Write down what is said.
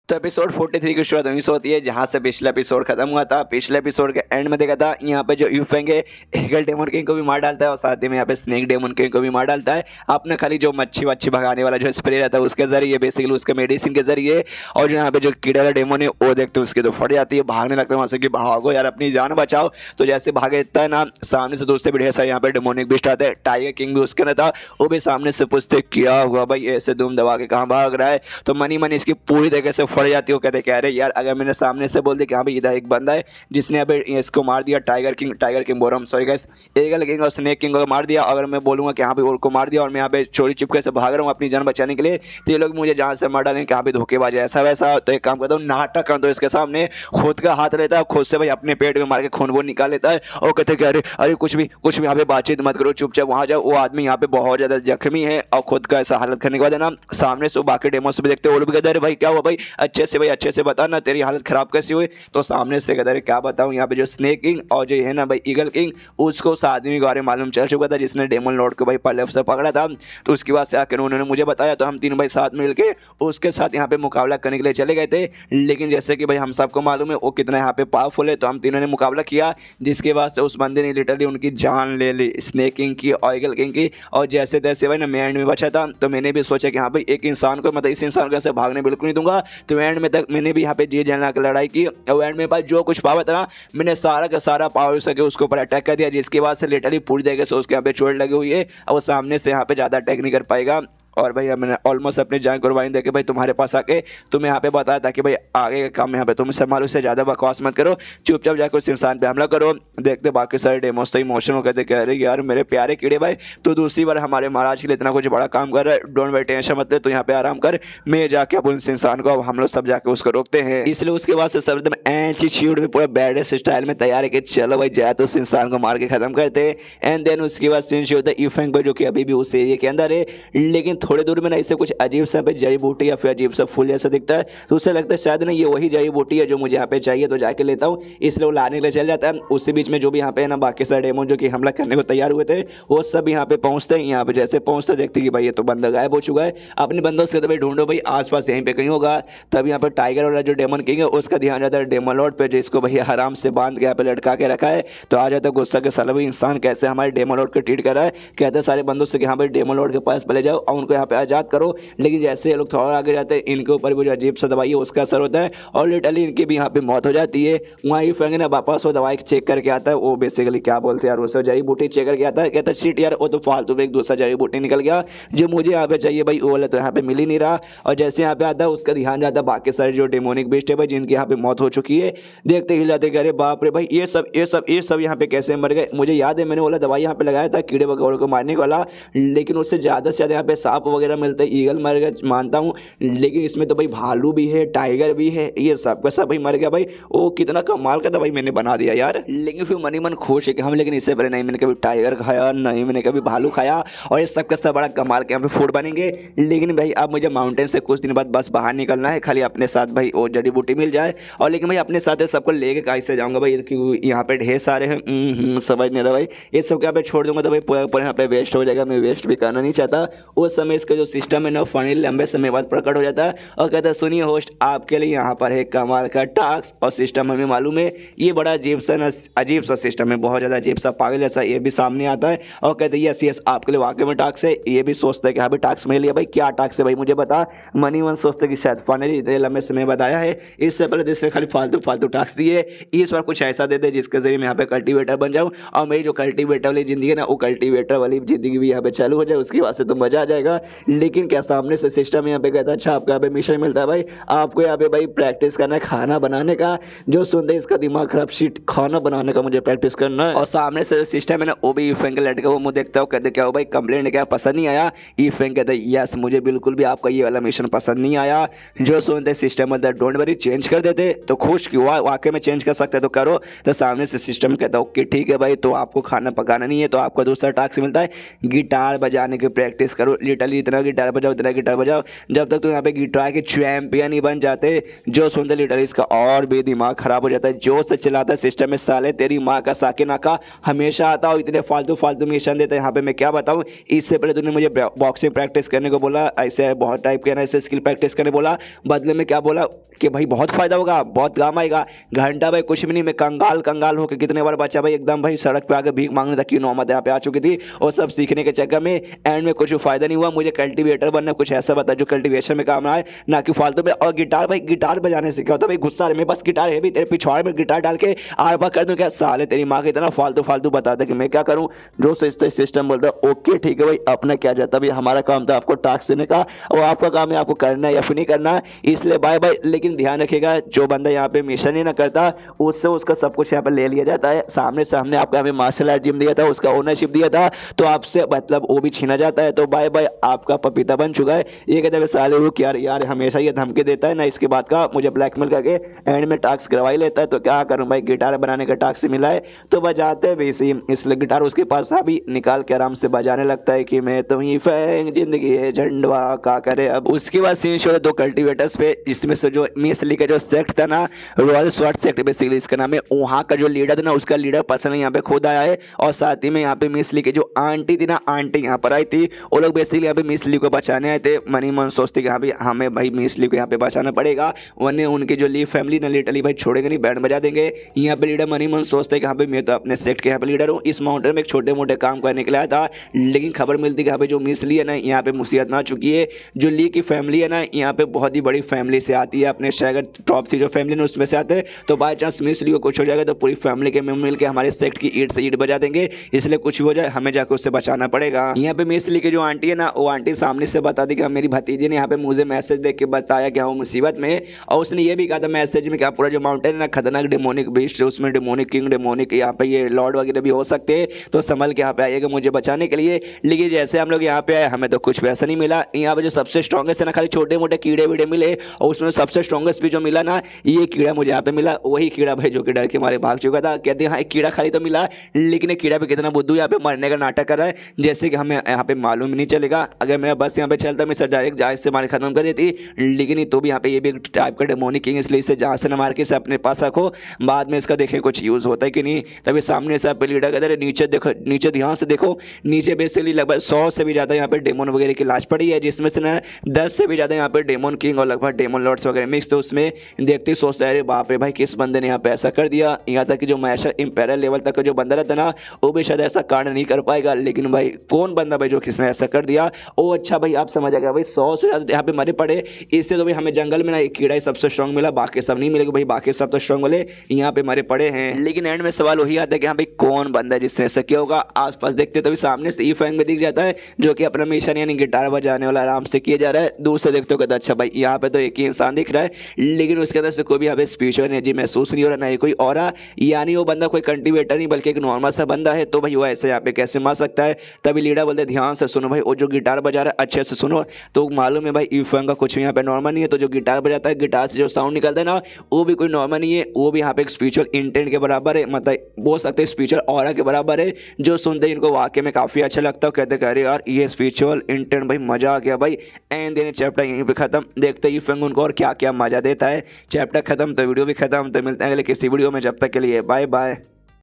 तो एपिसोड 43 की शुरुआत वहीं से होती है जहां से पिछला एपिसोड खत्म हुआ था। पिछले एपिसोड के एंड में देखा था यहाँ पे जो यूफेंग है ईगल डेमन किंग को भी मार डालता है और साथ ही में यहाँ पे स्नेक डेमन किंग को भी मार डालता है। आपने खाली जो मच्छी वच्छी भगाने वाला जो स्प्रे रहता है उसके जरिए, बेसिकली उसके मेडिसिन के जरिए। और यहाँ पे जो कीड़े वाला डेमन है वो देखते हैं उसकी तो फट जाती है, भागने लगता है वहां से कि भागो यार अपनी जान बचाओ। तो जैसे भागे इतना है ना, सामने से दूसरे भी ढेर सारे यहाँ पे डेमोनिक बिस्ट आते हैं। टाइगर किंग भी उसके अंदर था, वो भी सामने से पूछते क्या हुआ भाई, ऐसे धूम दबा के कहाँ भाग रहा है। तो मनी मनी इसकी पूरी तरीके से फट जाती है। वो कहते अरे यार अगर मैंने सामने से बोल दिया कि हाँ भाई इधर एक बंदा है जिसने अभी इसको मार दिया, टाइगर किंग बोल रहा हूँ, सॉरी गाइस, ईगल किंग और स्नेक किंग को मार दिया। अगर मैं बोलूंगा कि हाँ भाई उनको मार दिया और मैं यहाँ पे चोरी चुपके से भाग रहा हूँ अपनी जान बचाने के लिए, तो ये लोग मुझे जान से मार डालेंगे कि हाँ भाई धोखेबाज ऐसा वैसा। तो एक काम करता हूँ, नाटक कर दो इसके सामने, खुद का हाथ लेता है, खुद से भाई अपने पेट में मार के खून वून निकाल लेता है और कहते हैं कि अरे अरे कुछ भी यहाँ पे बातचीत मत करो, चुपचाप वहाँ जाओ। वो आदमी यहाँ पे बहुत ज्यादा जख्मी है और खुद का ऐसा हालत करने के बाद है ना, सामने से बाकी डेमोस भी देखते हैं, वो लोग भी कहते हैं अरे भाई क्या हुआ भाई, अच्छे से बता ना तेरी हालत खराब कैसी हुई। तो सामने से कहते क्या बताऊं, यहाँ पे जो स्नेक किंग और जो है ना भाई ईगल किंग, उसको उस आदमी के बारे में मालूम चल चुका था जिसने डेमन लॉर्ड को भाई पहले से पकड़ा था। तो उसके बाद से आकर उन्होंने मुझे बताया, तो हम तीनों भाई साथ मिलके उसके साथ यहाँ पे मुकाबला करने के लिए चले गए थे। लेकिन जैसे कि भाई हम सबको मालूम है वो कितना यहाँ पे पावरफुल है, तो हम तीनों ने मुकाबला किया जिसके बाद से उस बंदे ने लिटरली उनकी जान ले ली, स्नेक किंग की और ईगल किंग की। और जैसे तैसे भाई ना मैं एंड में बचा था, तो मैंने भी सोचा कि हाँ भाई एक इंसान को, मतलब इस इंसान को ऐसे भागने बिल्कुल नहीं दूंगा। तो एंड में तक मैंने भी यहाँ पे जी जान की लड़ाई की और एंड में पास जो कुछ पावर था मैंने सारा का सारा पावर सके उसके ऊपर अटैक कर दिया, जिसके बाद से लिटरली पूरी तरीके से उसके यहाँ पे चोट लगी हुई है और वो सामने से यहाँ पे ज़्यादा अटैक नहीं कर पाएगा। और भाई मैंने ऑलमोस्ट अपनी जान कुर्बानी देके भाई तुम्हारे पास आके तुम्हें यहाँ पे बताया था कि भाई आगे का काम यहाँ पे तुम संभालो, से ज़्यादा बकवास मत करो, चुपचाप जाकर उस इंसान पे हमला करो। देखते बाकी सारे डेमोस तो इमोशन हो कहते कह रहे यार मेरे प्यारे कीड़े भाई, तो दूसरी बार हमारे महाराज के लिए इतना कुछ बड़ा काम कर रहा है, डोंट वेट टेंशन मत ले, तो यहाँ पे आराम कर, मैं जाके अब उस इंसान को, अब हम लोग सब जाके उसको रोकते हैं। इसलिए उसके बाद से सब एकदम एटीट्यूड में पूरा बैडेस्ट स्टाइल में तैयार है कि चलो भाई जाए तो उस इंसान को मार के खत्म करते हैं। एंड देन उसके बाद सीन होता है यूफेंग भाई जो कि अभी भी उस एरिया के अंदर है, लेकिन थोड़ी दूर में ना इसे अजीब सा पे जड़ी बूटी या फिर अजीब सा फूल जैसा दिखता है। तो उसे लगता है शायद ना ये वही जड़ी बूटी है जो मुझे यहाँ पे चाहिए, तो जाके लेता हूँ, इसलिए वो लाने के लिए चल जाता है। उसी बीच में जो भी यहाँ पे है ना बाकी सारे डेमोन जो कि हमला करने को तैयार हुए थे वो सब यहाँ पे पहुंचते हैं। यहाँ पे जैसे पहुंचते देखते कि भाई ये तो बंदा गायब हो चुका है, अपने बंदों से तो भाई ढूंढो भाई आसपास यहीं पे कहीं होगा। तब यहाँ पे टाइगर वाला जो डेमन किंग है उसका ध्यान जाता है डेमन लॉर्ड पे, जिसको भाई आराम से बांध के यहाँ पे लटका के रखा है। तो आ जाता है गुस्सा के साला भाई इंसान कैसे हमारे डेमन लॉर्ड को ट्रीट कर रहा है। कहते हैं सारे बंदों से कि हाँ भाई डेमन लॉर्ड के पास पहले जाओ और उनको यहाँ पे आजाद करो। लेकिन जैसे लोग थोड़ा आगे जाते हैं इनके ऊपर भी जो अजीब सा दवाई है उसका असर होता है और लिटरली इनकी भी यहाँ पे मौत हो जाती है। वहाँ ही फेंगे ना वापस वो दवाई चेक करके आता है, वो बेसिकली क्या बोलते हैं यार, उसे जड़ी बूटी चेक करके आता है, कहता है सीट यार वो तो फालतू में एक दूसरा जड़ी बूटी निकल गया जो मुझे यहाँ पे चाहिए भाई, वो वाला तो यहाँ पे मिल ही नहीं रहा। और जैसे यहाँ पे आता है उसका ध्यान जाता है बाकी सारे जो डेमोनिक बेस्ट है भाई जिनकी यहाँ पे मौत हो चुकी है। देखते ही जाते अरे बाप रे भाई ये सब यहाँ पे कैसे मर गए। मुझे याद है मैंने वाला दवाई यहाँ पे लगाया था कीड़े वगैरह को मारने वाला, लेकिन उससे ज़्यादा से ज़्यादा यहाँ पे सांप वगैरह मिलते हैं, ईगल मर गए मानता हूँ, लेकिन इसमें तो भाई भालू भी है, टाइगर भी है, ये सब का सब भाई मर गया भाई। वो कितना कमाल का दवाई मैंने बना दिया यार। लेकिन फिर मनी मन खुश है कि हम, लेकिन इससे पहले नहीं मैंने कभी टाइगर खाया, नहीं मैंने कभी भालू खाया, और ये सब का सब बड़ा कमाल के यहाँ पे फूड बनेंगे। लेकिन भाई अब मुझे माउंटेन से कुछ दिन बाद बस बाहर निकलना है, खाली अपने साथ भाई वो जड़ी बूटी मिल जाए। और लेकिन भाई अपने साथ सबको लेके कैसे जाऊँगा भाई, क्योंकि यहाँ पे ढेर सारे हैं, समझ नहीं रहा भाई, ये सब यहाँ पे छोड़ दूंगा तो भाई पूरा यहाँ पे वेस्ट हो जाएगा, मैं वेस्ट भी करना नहीं चाहता। उस समय इसका जो सिस्टम है ना फाइनली लंबे समय बाद प्रकट हो जाता है और कहता है सुनिए होस्ट आपके लिए यहाँ पर है कमाल का टास्क और सिस्टम हमें मालूम है, ये बड़ा अजीब सा सिस्टम है, बहुत ज़्यादा अजीब सा पागल जैसा, ये भी सामने आता है और कहते हैं यस आपके लिए वाकई में टास्क है। ये भी सोचता है कि हाँ भाई टास्क मिल लिया भाई, क्या टास्क है भाई मुझे बता। मनी वन सोचते कि शायद फाइनली इतने लंबे समय बताया है, इससे पहले जिसने खाली फालतू टास्क दिए, इस बार कुछ ऐसा दे दे जिसके जरिए मैं यहाँ पे कल्टीवेटर बन जाऊँ और मेरी जो कल्टीवेटर वाली जिंदगी है ना वो कल्टीवेटर वाली जिंदगी भी यहाँ पे चालू हो जाए, उसकी वजह से तो मजा आ जाएगा। लेकिन क्या सामने से सिस्टम यहाँ पे कहता है अच्छा आपको यहाँ पे मिशन मिलता है भाई, आपको यहाँ पे भाई प्रैक्टिस करना है खाना बनाने का। जो सुनते हैं इसका दिमाग खराब, शीट खाना बनाने का मुझे प्रैक्टिस करना है। और सामने से सिस्टम है ना वो भी ईफेंग के लड़के वो मुँह देखता हूँ, कहते क्या हो भाई कंप्लेंट क्या पसंद नहीं आया। ईफेंग कहते यस मुझे बिल्कुल भी आपका ये वाला मिशन पसंद नहीं आया। जो सुनते सिस्टम मतलब डोंट वरी चेंज कर देते, तो खुश क्यों वाकई में चेंज कर सकते तो करो। तो सामने से सिस्टम कहता ओके ठीक है भाई, तो आपको खाना पकाना नहीं है तो आपको दूसरा टास्क मिलता है गिटार बजाने की प्रैक्टिस करो। लिटरली लिटरली इतना गिटार बजाओ इतना गिटार बजाओ, जब तक तुम यहाँ पे गिटार के चैंपियन ही बन जाते। जो सुनते लिटरली इसका और भी दिमाग खराब हो जाता है, जो से चलाता है सिस्टम में साले तेरी माँ का साके नाका हमेशा आता हो, इतने फालतू फालतू मिशन देते हैं। यहाँ पे मैं क्या बताऊँ, इससे पहले तूने मुझे बॉक्सिंग प्रैक्टिस करने को बोला, ऐसे बहुत टाइप के ना ऐसे स्किल प्रैक्टिस करने बोला, बदले में क्या बोला कि भाई बहुत फायदा होगा बहुत काम आएगा। घंटा भाई कुछ भी नहीं, मैं कंगाल कंगाल होकर कितने बार बचा भाई, एकदम भाई सड़क पे आके भीख मांगने तक की नौबत यहाँ पे आ चुकी थी। और सब सीखने के चक्कर में एंड में कुछ फायदा नहीं हुआ। मुझे कल्टीवेटर बनना, कुछ ऐसा बता जो कल्टीवेशन में काम आए, ना कि फालतू में। और गिटार भाई गिटार बजाने से क्या होता है भाई, गुस्सा मेरे पास गिटार है भी, तेरे पिछवाड़े में गिटार डाल के आर पार कर दूँ क्या साले, तेरी माँ के इतना फालतू फालतू बता दे कि मैं क्या करूँ। जो सोचते सिस्टम बोलता है ओके ठीक है भाई, अपना क्या जाता भाई, हमारा काम था आपको टास्क देने का और आपका काम है आपको करना है या फिर नहीं करना, इसलिए बाय बाय। लेकिन ध्यान रखिएगा जो बंदा यहाँ पे मिशन ही ना करता उससे उसका सब कुछ यहाँ पे ले लिया जाता है। सामने सामने आपका हमें मार्शल आर्ट जिम दिया था, उसका ओनरशिप दिया था, तो आपसे मतलब वो भी छीना जाता है। तो बाय बाय, आपका पपीता बन चुका है। ये कहते हैं साले रुक यार, यार हमेशा ये धमकी देता है ना, इसके बाद का मुझे ब्लैकमेल करके एंड में टास्क करवा ही लेता है। तो क्या करूँ भाई, गिटार बनाने का टास्क मिला है तो बजाते हैं वैसे, इसलिए गिटार उसके पास था भी, निकाल के आराम से बजाने लगता है कि मैं तो ही फैंग जिंदगी है झंडवा का करे। अब उसके बाद सीन शो दो कल्टीवेटर्स पे, जिसमें से जो मिसली का जो सेक्ट था ना, रॉयल स्वॉर्ड सेक्ट बेसिकली इसका नाम है, वहाँ का जो लीडर था ना, उसका लीडर पर्सनली यहाँ पे खुद आया है। और साथ ही में यहाँ पे मिसली की जो आंटी थी ना, आंटी यहाँ पर आई थी, वो लोग बेसिकली यहाँ पे मिसली को बचाने आए थे। मनी मन सोचते कि हाँ भाई हमें भाई मिसली को यहाँ पे बचाना पड़ेगा, वरना उनकी जो ली फैमिली ना लिटरली भाई छोड़ेंगे नहीं, बैंड बजा देंगे। यहाँ पे लीडर मनी मन सोचते हैं कि हाँ भाई मैं तो अपने सेक्ट के यहाँ पे लीडर हूँ, इस माउंटेन में एक छोटे मोटे काम करने के लिए आया था। लेकिन खबर मिलती कि यहाँ पे जो मिसली है ना, यहाँ पे मुसीबत में आ चुकी है। जो ली की फैमिली है ना, यहाँ पे बहुत ही बड़ी फैमिली से आती है, अपने शहर टॉप से जो फैमिली है उसमें से आते हैं। तो बाय चांस मिसली को कुछ हो जाएगा तो पूरी फैमिली के मिल के हमारे सेक्ट की ईट से ईट बजा देंगे, इसलिए कुछ भी हो जाए हमें जाकर उससे बचाना पड़ेगा। यहाँ पे मिसली की जो आंटी है ना, वो आंटी सामने से बता दी कि मेरी भतीजी ने यहाँ पे मुझे मैसेज देख के बताया कि हाँ मुसीबत में, और उसने ये भी कहा था मैसेज में कि पूरा जो माउंटेन है ना खतरनाक डेमोनिक बीस्ट है, उसमें डेमोनिक किंग डेमोनिक यहाँ पे ये लॉर्ड वगैरह भी हो सकते हैं, तो संभल के यहाँ पे आइएगा मुझे बचाने के लिए। लेकिन जैसे हम लोग यहाँ पे आए हमें तो कुछ वैसा नहीं मिला। यहाँ पे जो सबसे स्ट्रॉन्गेस्ट है ना, खाली छोटे मोटे कीड़े वीड़े मिले, और उसमें सबसे स्ट्रॉन्गेस्ट भी जो मिला ना, ये कीड़ा मुझे यहाँ पे मिला, वही कीड़ा भाई जो कि डर के मारे भाग चुका था। कहते हैं हाँ एक कीड़ा खाली तो मिला, लेकिन एक कीड़ा पे कितना बुद्धू यहाँ पे मरने का नाटक कर रहा है, जैसे कि हमें यहाँ पे मालूम नहीं चलेगा। अगर मेरा बस यहाँ पे चलता मैं सर डायरेक्ट जहाज से मारे खत्म कर देती, लेकिन तो भी यहाँ पे ये भी एक टाइप का डेमोनिक किंग, इसलिए इसे जहाँ से न मार के इसे अपने पास रखो, बाद में इसका देखें कुछ यूज़ होता है कि नहीं। तभी सामने से आप लीडर कहते हैं नीचे देखो, नीचे ध्यान से देखो, नीचे बेसिकली लगभग 100 से भी ज़्यादा यहाँ पे डेमोन वगैरह की लाश पड़ी है, जिसमें से ना 10 से भी ज़्यादा यहाँ पे डेमोन किंग और लगभग डेमोन लॉर्ड्स वगैरह मिक्स। तो उसमें देखते ही सोचता है अरे बाप रे भाई किस बंदे ने यहाँ पे ऐसा कर दिया। यहाँ तक कि जो मैशर इंपेरियल लेवल तक का जो बंदा रहता ना, वो भी शायद ऐसा कांड नहीं कर पाएगा। लेकिन भाई कौन बंदा भाई जो किसने ऐसा कर दिया। ओ अच्छा भाई आप समझ आ गया भाई, 100 से ज़्यादा यहाँ पे मरे पड़े। इससे तो भाई हमें जंगल में ना एक कीड़ा ही सबसे स्ट्रॉन्ग मिला, बाकी सब नहीं मिलेगा भाई, बाकी सब तो स्ट्रॉन्ग वाले यहाँ पे मरे पड़े हैं। लेकिन एंड में सवाल वही आता है कि हाँ भाई कौन बंदा है जिसने ऐसा किया होगा। आसपास देखते तो सामने से ईफैंग में दिख जाता है, जो कि अपना मिशन यानी गिटार बजाने वाला आराम से किया जा रहा है। दूर से देखते हो कहते अच्छा भाई यहाँ पे तो एक ही इंसान दिख रहा है, लेकिन उसके अंदर से कोई भी यहाँ पे स्पिरिचुअल एनर्जी महसूस नहीं हो रहा, ना ही कोई ऑरा, यानी वो बंदा कोई कल्टीवेटर नहीं बल्कि एक नॉर्मल सा बंदा है। तो भाई वो ऐसे यहाँ पे कैसे मार सकता है। तभी लीडर बोलते ध्यान से सुनो भाई, वो जो गिटार बजा रहा है अच्छे से सुनो। तो मालूम है भाई ईफैंग का कुछ भी यहाँ पे नॉर्मल नहीं है। तो जो गिटार बजाता है, गिटार से जो साउंड निकलता है ना, वो भी कोई नॉर्मल नहीं है, वो भी यहाँ पे एक स्पिरिचुअल इंटेंट के बराबर है, मतलब बोल सकते हैं स्पिरिचुअल ऑरा के बराबर है। जो सुनते ही इनको वाकई में काफ़ी अच्छा लगता है, कहते कह रहे यार ये स्पिरिचुअल इंटेंट भाई मजा आ गया भाई। एंड देन चैप्टर यहीं पे खत्म। देखते ही ईफैंग उनको और क्या क्या मजा देता है। चैप्टर खत्म तो वीडियो भी खत्म। तो मिलते हैं अगले किसी वीडियो में, जब तक के लिए बाय बाय।